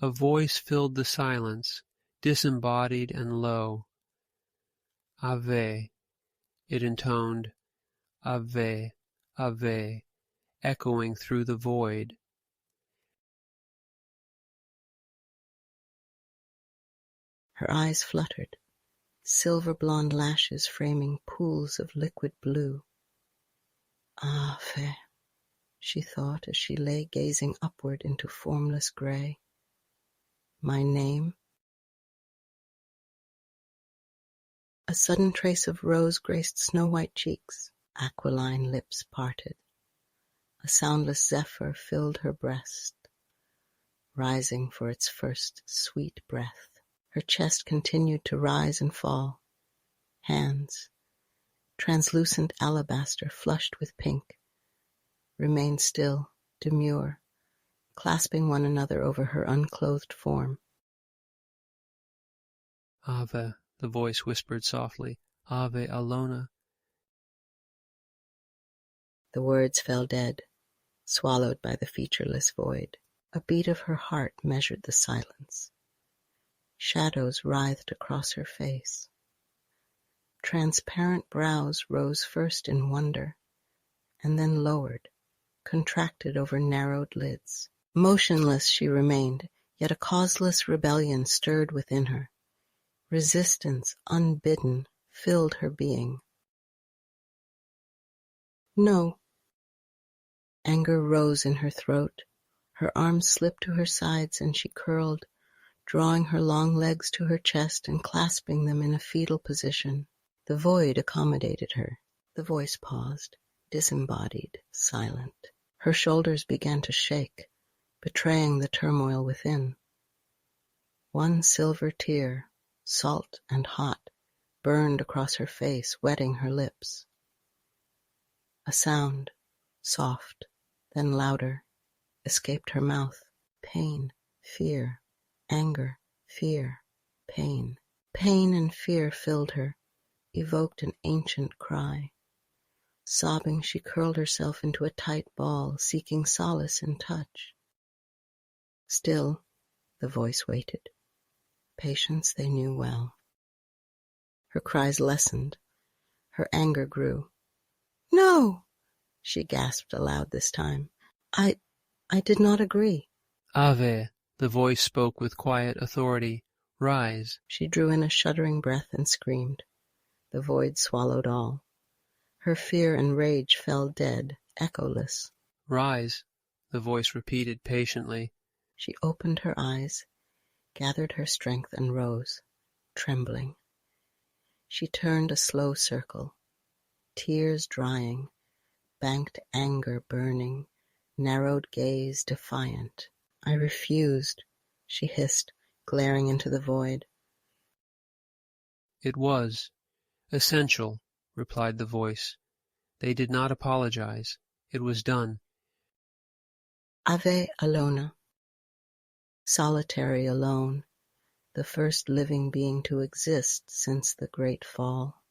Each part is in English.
A voice filled the silence, disembodied and low. Ave, it intoned, Ave, Ave, echoing through the void. Her eyes fluttered, silver blonde lashes framing pools of liquid blue. Ave, she thought as she lay gazing upward into formless grey. My name? A sudden trace of rose graced snow-white cheeks, aquiline lips parted. A soundless zephyr filled her breast, rising for its first sweet breath. Her chest continued to rise and fall. Hands, translucent alabaster flushed with pink, remained still, demure, clasping one another over her unclothed form. Ave, the voice whispered softly, Ave Alona. The words fell dead, swallowed by the featureless void. A beat of her heart measured the silence. Shadows writhed across her face. Transparent brows rose first in wonder, and then lowered, contracted over narrowed lids. Motionless she remained, yet a causeless rebellion stirred within her. Resistance, unbidden, filled her being. No. Anger rose in her throat. Her arms slipped to her sides and she curled, drawing her long legs to her chest and clasping them in a fetal position. The void accommodated her. The voice paused, disembodied, silent. Her shoulders began to shake, betraying the turmoil within. One silver tear, salt and hot, burned across her face, wetting her lips. A sound, soft, then louder, escaped her mouth. Pain, fear, anger, fear, pain. Pain and fear filled her, evoked an ancient cry. Sobbing, she curled herself into a tight ball, seeking solace in touch. Still, the voice waited. Patience they knew well. Her cries lessened. Her anger grew. No! She gasped aloud this time. I did not agree. Ave, the voice spoke with quiet authority. Rise. She drew in a shuddering breath and screamed. The void swallowed all. Her fear and rage fell dead, echoless. Rise, the voice repeated patiently. She opened her eyes, gathered her strength and rose, trembling. She turned a slow circle, tears drying, banked anger burning, narrowed gaze defiant. I refused, she hissed, glaring into the void. It was essential, replied the voice. They did not apologize. It was done. Ave Alona. Solitary alone, the first living being to exist since the great fall.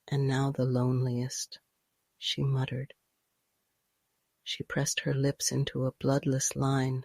And now the loneliest, she muttered. She pressed her lips into a bloodless line.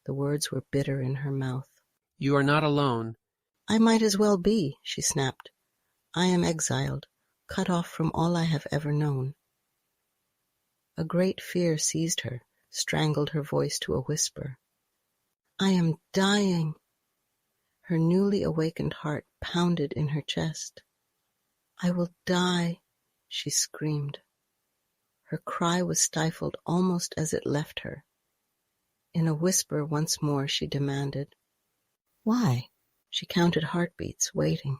The words were bitter in her mouth. You are not alone. I might as well be, she snapped. I am exiled, cut off from all I have ever known. A great fear seized her, strangled her voice to a whisper. I am dying. Her newly awakened heart pounded in her chest. I will die, she screamed. Her cry was stifled almost as it left her. In a whisper once more she demanded, Why? She counted heartbeats, waiting.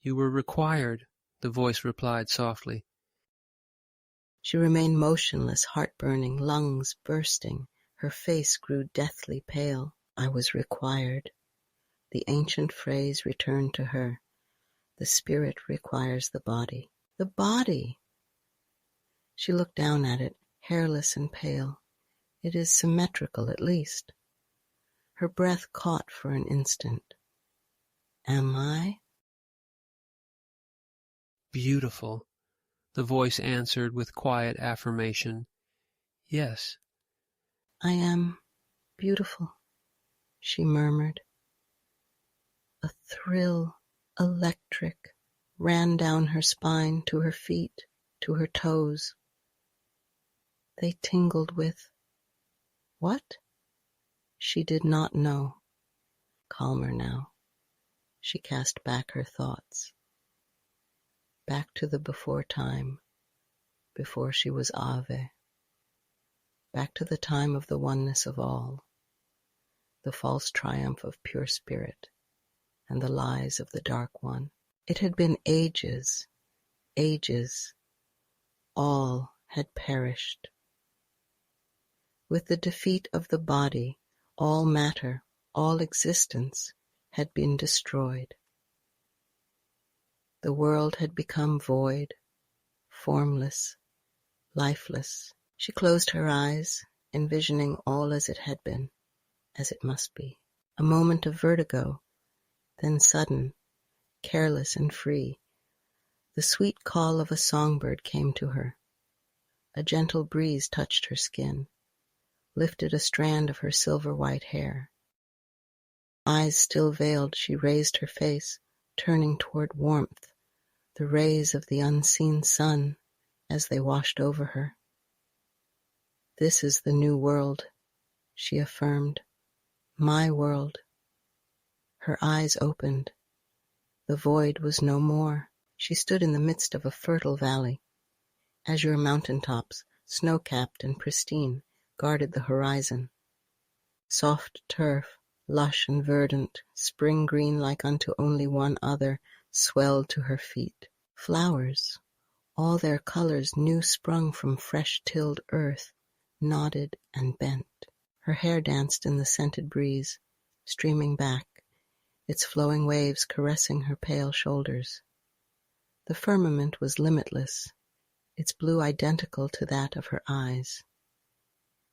You were required, the voice replied softly. She remained motionless, heart-burning, lungs bursting. Her face grew deathly pale. I was required. The ancient phrase returned to her. The spirit requires the body. The body! She looked down at it, hairless and pale. It is symmetrical, at least. Her breath caught for an instant. Am I? Beautiful, the voice answered with quiet affirmation. Yes. I am beautiful," she murmured. A thrill, electric, ran down her spine to her feet, to her toes. They tingled with what? She did not know. Calmer now, she cast back her thoughts. Back to the before time, before she was Ave. Back to the time of the oneness of all, the false triumph of pure spirit, and the lies of the Dark One. It had been ages, ages. All had perished. With the defeat of the body, all matter, all existence had been destroyed. The world had become void, formless, lifeless. She closed her eyes, envisioning all as it had been, as it must be. A moment of vertigo, then sudden, careless and free. The sweet call of a songbird came to her. A gentle breeze touched her skin, lifted a strand of her silver-white hair. Eyes still veiled, she raised her face, turning toward warmth, the rays of the unseen sun as they washed over her. "This is the new world," she affirmed. "My world." Her eyes opened. The void was no more. She stood in the midst of a fertile valley. Azure mountaintops, snow-capped and pristine, guarded the horizon. Soft turf, lush and verdant, spring green like unto only one other, swelled to her feet. Flowers, all their colors new sprung from fresh-tilled earth, nodded and bent. Her hair danced in the scented breeze, streaming back, its flowing waves caressing her pale shoulders. The firmament was limitless, its blue identical to that of her eyes.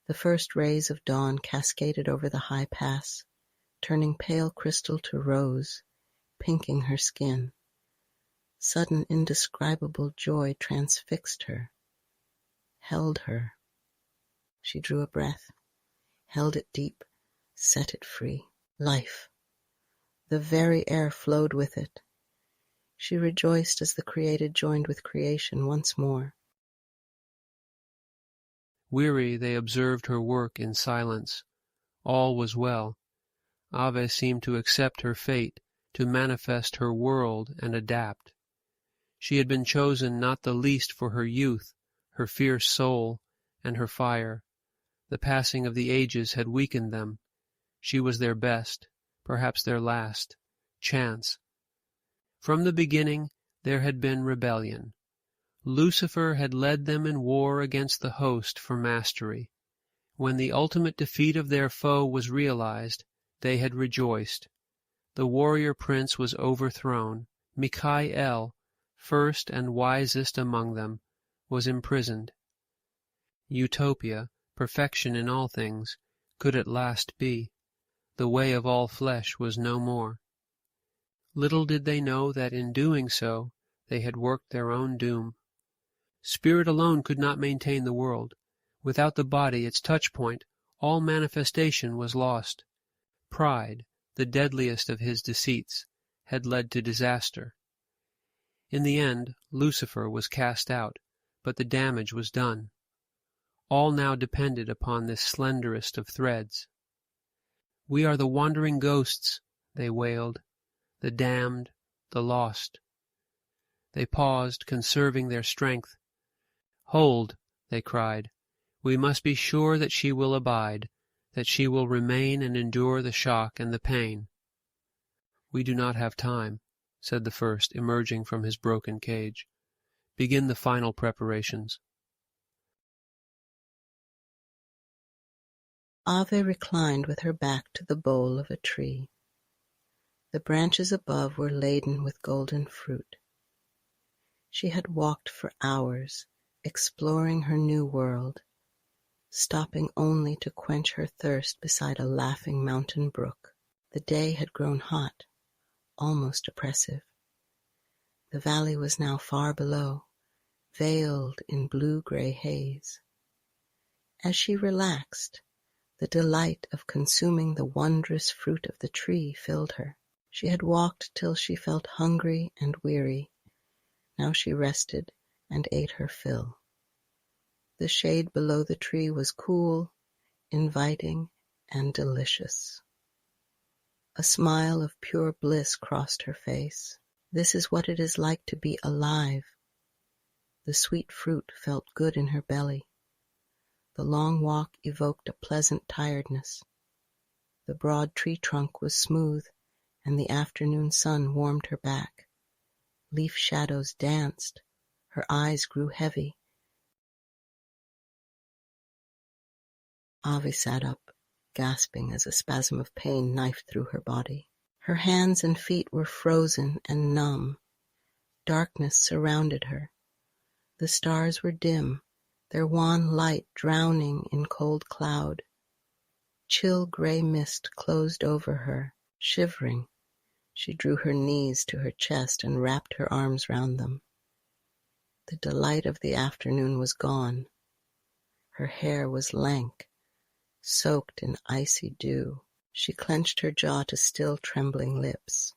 The first rays of dawn cascaded over the high pass, turning pale crystal to rose, pinking her skin. Sudden indescribable joy transfixed her, held her. She drew a breath, held it deep, set it free. Life. The very air flowed with it. She rejoiced as the created joined with creation once more. Weary, they observed her work in silence. All was well. Ave seemed to accept her fate, to manifest her world and adapt. She had been chosen not the least for her youth, her fierce soul, and her fire. The passing of the ages had weakened them. She was their best, perhaps their last, chance. From the beginning there had been rebellion. Lucifer had led them in war against the host for mastery. When the ultimate defeat of their foe was realized, they had rejoiced. The warrior prince was overthrown. Michael, first and wisest among them, was imprisoned. Utopia, perfection in all things, could at last be. The way of all flesh was no more. Little did they know that in doing so they had worked their own doom. Spirit alone could not maintain the world. Without the body, its touch-point, all manifestation was lost. Pride, the deadliest of his deceits, had led to disaster. In the end, Lucifer was cast out, but the damage was done. All now depended upon this slenderest of threads. "We are the wandering ghosts," they wailed, "the damned, the lost." They paused, conserving their strength. "Hold," they cried, "we must be sure that she will abide, that she will remain and endure the shock and the pain." "We do not have time," said the first, emerging from his broken cage. "Begin the final preparations." Ave reclined with her back to the bole of a tree. The branches above were laden with golden fruit. She had walked for hours, exploring her new world, stopping only to quench her thirst beside a laughing mountain brook. The day had grown hot, almost oppressive. The valley was now far below, veiled in blue-gray haze. As she relaxed, The delight of consuming the wondrous fruit of the tree filled her. She had walked till she felt hungry and weary. Now she rested and ate her fill. The shade below the tree was cool, inviting, and delicious. A smile of pure bliss crossed her face. This is what it is like to be alive. The sweet fruit felt good in her belly. The long walk evoked a pleasant tiredness. The broad tree trunk was smooth, and the afternoon sun warmed her back. Leaf shadows danced. Her eyes grew heavy. Ave sat up, gasping as a spasm of pain knifed through her body. Her hands and feet were frozen and numb. Darkness surrounded her. The stars were dim, their wan light drowning in cold cloud. Chill gray mist closed over her. Shivering, she drew her knees to her chest and wrapped her arms round them. The delight of the afternoon was gone. Her hair was lank, soaked in icy dew. She clenched her jaw to still trembling lips.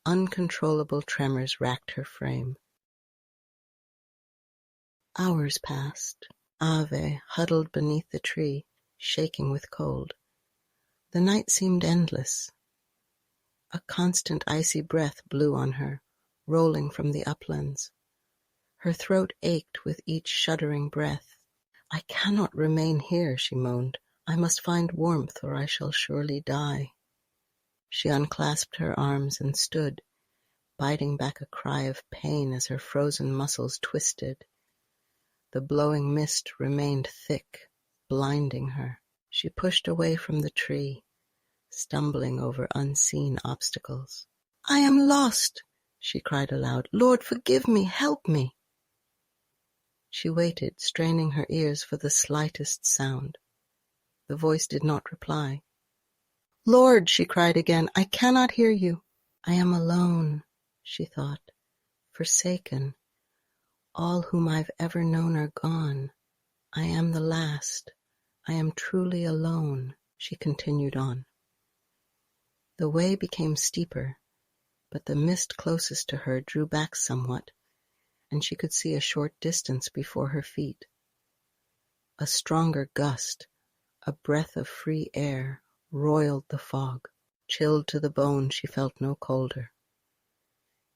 Uncontrollable tremors racked her frame. Hours passed. Ave huddled beneath the tree, shaking with cold. The night seemed endless. A constant icy breath blew on her, rolling from the uplands. Her throat ached with each shuddering breath. "I cannot remain here," she moaned. "I must find warmth, or I shall surely die." She unclasped her arms and stood, biting back a cry of pain as her frozen muscles twisted. The blowing mist remained thick, blinding her. She pushed away from the tree, stumbling over unseen obstacles. "I am lost!" she cried aloud. "Lord, forgive me! Help me!" She waited, straining her ears for the slightest sound. The voice did not reply. "Lord," she cried again, "I cannot hear you." "I am alone," she thought, "forsaken. All whom I've ever known are gone. I am the last. I am truly alone," she continued on. The way became steeper, but the mist closest to her drew back somewhat, and she could see a short distance before her feet. A stronger gust, a breath of free air, roiled the fog. Chilled to the bone, she felt no colder.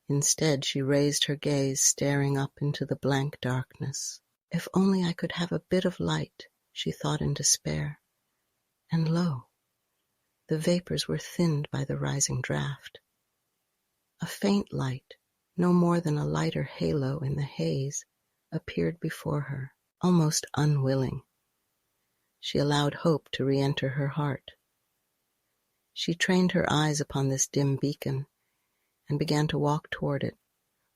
Instead, she raised her gaze, staring up into the blank darkness. If only I could have a bit of light, she thought in despair. And lo, the vapors were thinned by the rising draught. A faint light, no more than a lighter halo in the haze, appeared before her, almost unwilling. She allowed hope to re-enter her heart. She trained her eyes upon this dim beacon and began to walk toward it,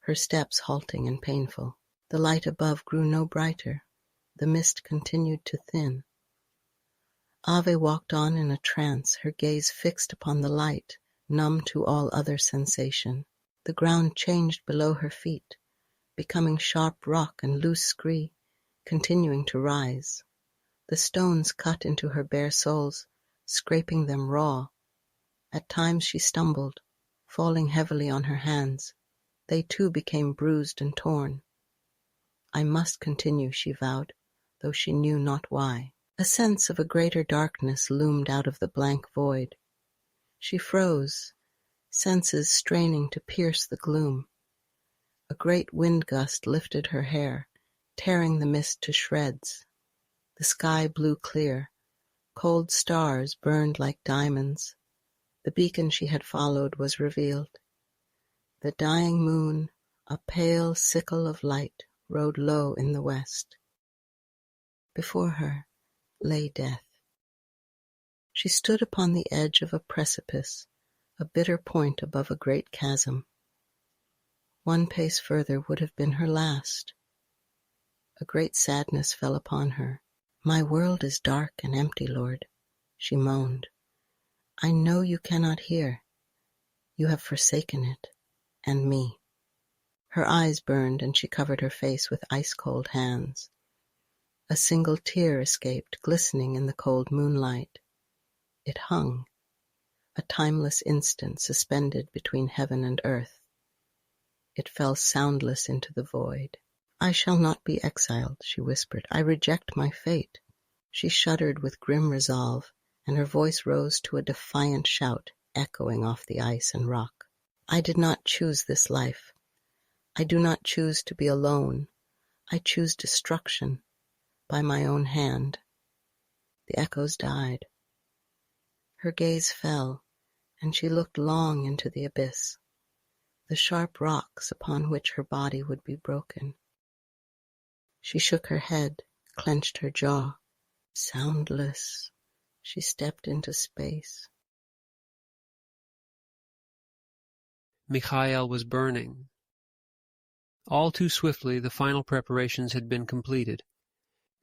her steps halting and painful. The light above grew no brighter. The mist continued to thin. Ave walked on in a trance, her gaze fixed upon the light, numb to all other sensation. The ground changed below her feet, becoming sharp rock and loose scree, continuing to rise. The stones cut into her bare soles, scraping them raw. At times she stumbled, falling heavily on her hands. They too became bruised and torn. I must continue, she vowed, though she knew not why. A sense of a greater darkness loomed out of the blank void. She froze, senses straining to pierce the gloom. A great wind gust lifted her hair, tearing the mist to shreds. The sky blew clear. Cold stars burned like diamonds. The beacon she had followed was revealed. The dying moon, a pale sickle of light, rode low in the west. Before her lay death. She stood upon the edge of a precipice, a bitter point above a great chasm. One pace further would have been her last. A great sadness fell upon her. "My world is dark and empty, Lord," she moaned. "I know you cannot hear. You have forsaken it, and me." Her eyes burned, and she covered her face with ice-cold hands. A single tear escaped, glistening in the cold moonlight. It hung, a timeless instant suspended between heaven and earth. It fell soundless into the void. "I shall not be exiled," she whispered. "I reject my fate." She shuddered with grim resolve, and her voice rose to a defiant shout, echoing off the ice and rock. "I did not choose this life. I do not choose to be alone. I choose destruction, by my own hand." The echoes died. Her gaze fell, and she looked long into the abyss, the sharp rocks upon which her body would be broken. She shook her head, clenched her jaw. Soundless, she stepped into space. Mikhail was burning. All too swiftly the final preparations had been completed.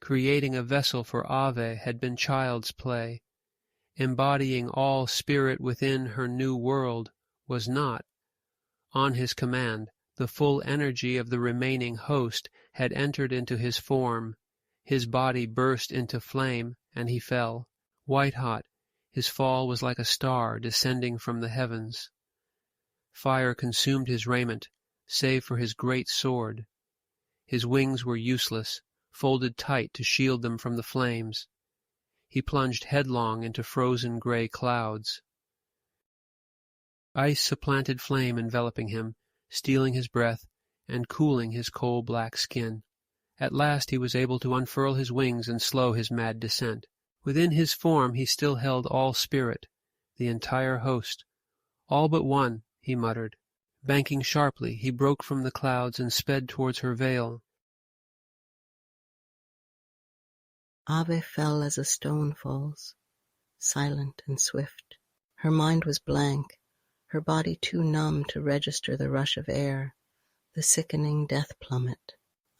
Creating a vessel for Ave had been child's play. Embodying all spirit within her new world was not. On his command, the full energy of the remaining host had entered into his form. His body burst into flame, and he fell. White-hot, his fall was like a star descending from the heavens. Fire consumed his raiment, save for his great sword. His wings were useless, folded tight to shield them from the flames. He plunged headlong into frozen gray clouds. Ice supplanted flame enveloping him, stealing his breath, and cooling his coal-black skin. At last he was able to unfurl his wings and slow his mad descent. Within his form he still held all spirit, the entire host. "All but one," he muttered. Banking sharply, he broke from the clouds and sped towards her veil. Ave fell as a stone falls, silent and swift. Her mind was blank, her body too numb to register the rush of air, the sickening death plummet.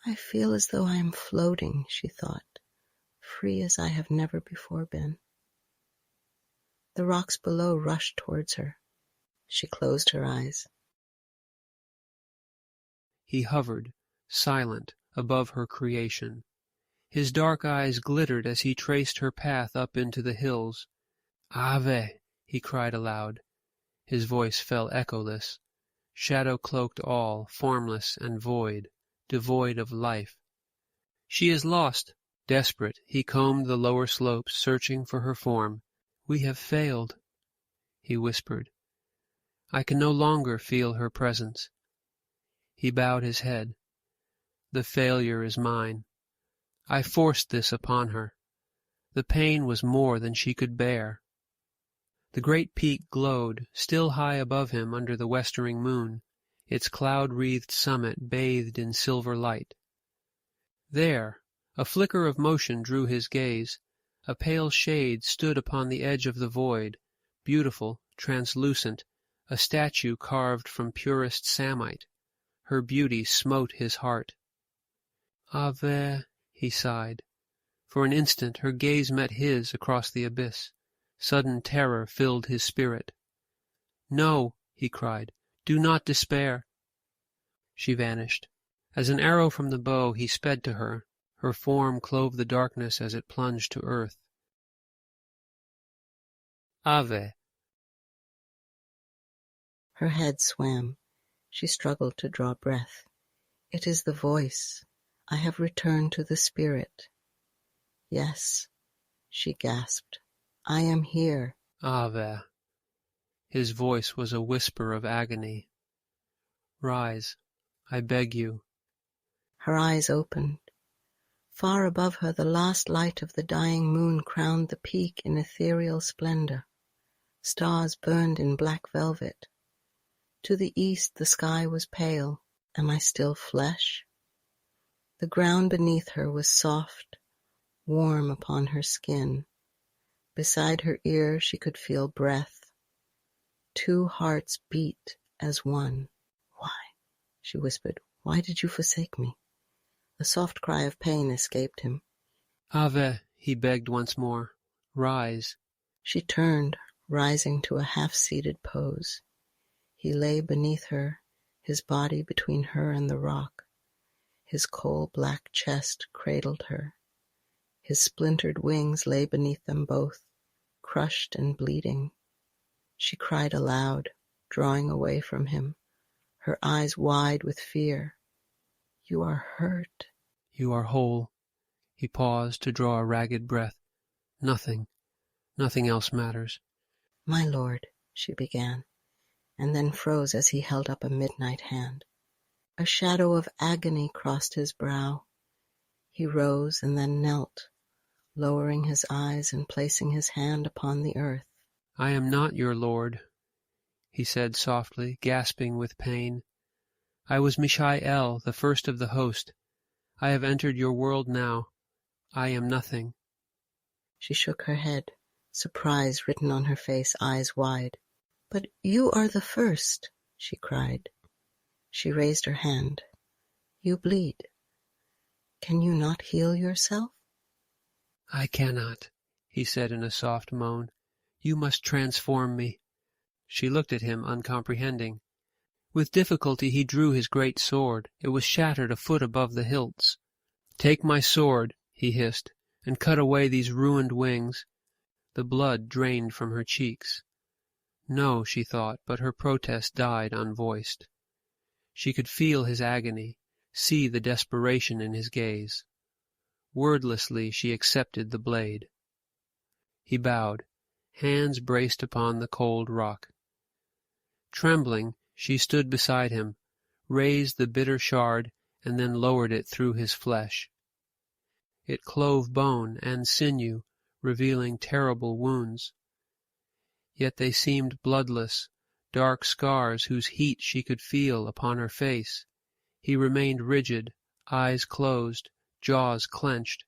"I feel as though I am floating," she thought, "free as I have never before been." The rocks below rushed towards her. She closed her eyes. He hovered, silent, above her creation. His dark eyes glittered as he traced her path up into the hills. "Ave!" he cried aloud. His voice fell echoless. Shadow cloaked all, formless and void, devoid of life. "She is lost!" Desperate, he combed the lower slopes, searching for her form. "We have failed," he whispered. "I can no longer feel her presence." He bowed his head. "The failure is mine. I forced this upon her. The pain was more than she could bear." The great peak glowed, still high above him under the westering moon, its cloud-wreathed summit bathed in silver light. There, a flicker of motion drew his gaze. A pale shade stood upon the edge of the void, beautiful, translucent, a statue carved from purest samite. Her beauty smote his heart. "Ave," he sighed. For an instant her gaze met his across the abyss. Sudden terror filled his spirit. "No," he cried, "do not despair." She vanished. As an arrow from the bow he sped to her. Her form clove the darkness as it plunged to earth. "Ave." Her head swam. She struggled to draw breath. "It is the voice. I have returned to the spirit." "Yes," she gasped. "I am here." "Ave." His voice was a whisper of agony. "Rise, I beg you." Her eyes opened. Far above her the last light of the dying moon crowned the peak in ethereal splendor. Stars burned in black velvet. To the east the sky was pale. Am I still flesh? The ground beneath her was soft, warm upon her skin. Beside her ear she could feel breath. Two hearts beat as one. "Why?" she whispered. "Why did you forsake me?" A soft cry of pain escaped him. "Ave," he begged once more. "Rise." She turned, rising to a half-seated pose. He lay beneath her, his body between her and the rock. His coal-black chest cradled her. His splintered wings lay beneath them both, crushed and bleeding. She cried aloud, drawing away from him, her eyes wide with fear. "You are hurt." "You are whole." He paused to draw a ragged breath. "Nothing else matters." "My lord," she began, and then froze as he held up a midnight hand. A shadow of agony crossed his brow. He rose and then knelt, lowering his eyes and placing his hand upon the earth. "I am not your lord," he said softly, gasping with pain. "I was Mishael, the first of the host. I have entered your world now. I am nothing." She shook her head, surprise written on her face, eyes wide. "But you are the first," she cried. She raised her hand. "You bleed. Can you not heal yourself?" "I cannot," he said in a soft moan. "You must transform me." She looked at him, uncomprehending. With difficulty he drew his great sword. It was shattered a foot above the hilts. "Take my sword," he hissed, "and cut away these ruined wings." The blood drained from her cheeks. No, she thought, but her protest died unvoiced. She could feel his agony, see the desperation in his gaze. Wordlessly she accepted the blade. He bowed, hands braced upon the cold rock. Trembling, she stood beside him, raised the bitter shard, and then lowered it through his flesh. It clove bone and sinew, revealing terrible wounds. Yet they seemed bloodless, dark scars whose heat she could feel upon her face. He remained rigid, eyes closed, jaws clenched.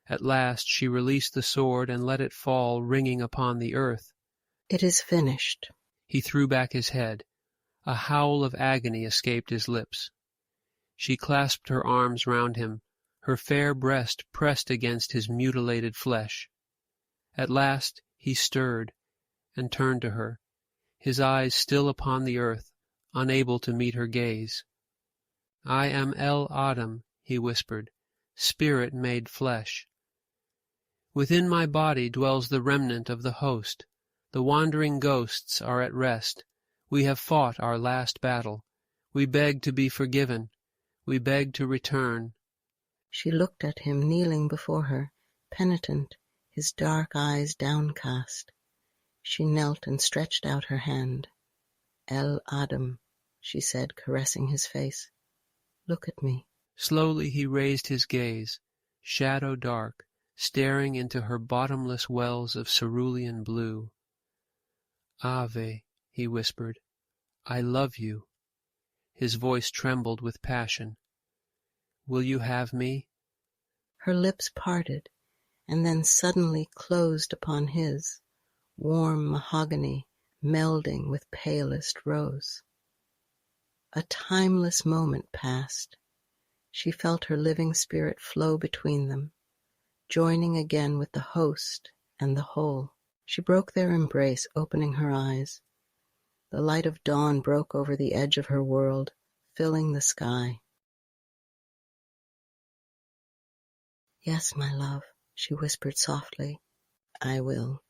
At last she released the sword and let it fall ringing upon the earth. "It is finished." He threw back his head. A howl of agony escaped his lips. She clasped her arms round him, her fair breast pressed against his mutilated flesh. At last he stirred and turned to her, his eyes still upon the earth, unable to meet her gaze. "I am El Adam," he whispered, "spirit made flesh. Within my body dwells the remnant of the host. The wandering ghosts are at rest. We have fought our last battle. We beg to be forgiven. We beg to return." She looked at him kneeling before her, penitent, his dark eyes downcast. She knelt and stretched out her hand. "El Adam," she said, caressing his face. "Look at me." Slowly he raised his gaze, shadow dark, staring into her bottomless wells of cerulean blue. "Ave," he whispered, "I love you." His voice trembled with passion. "Will you have me?" Her lips parted, and then suddenly closed upon his, warm mahogany melding with palest rose. A timeless moment passed. She felt her living spirit flow between them, joining again with the host and the whole. She broke their embrace, opening her eyes. The light of dawn broke over the edge of her world, filling the sky. "Yes, my love," she whispered softly, "I will."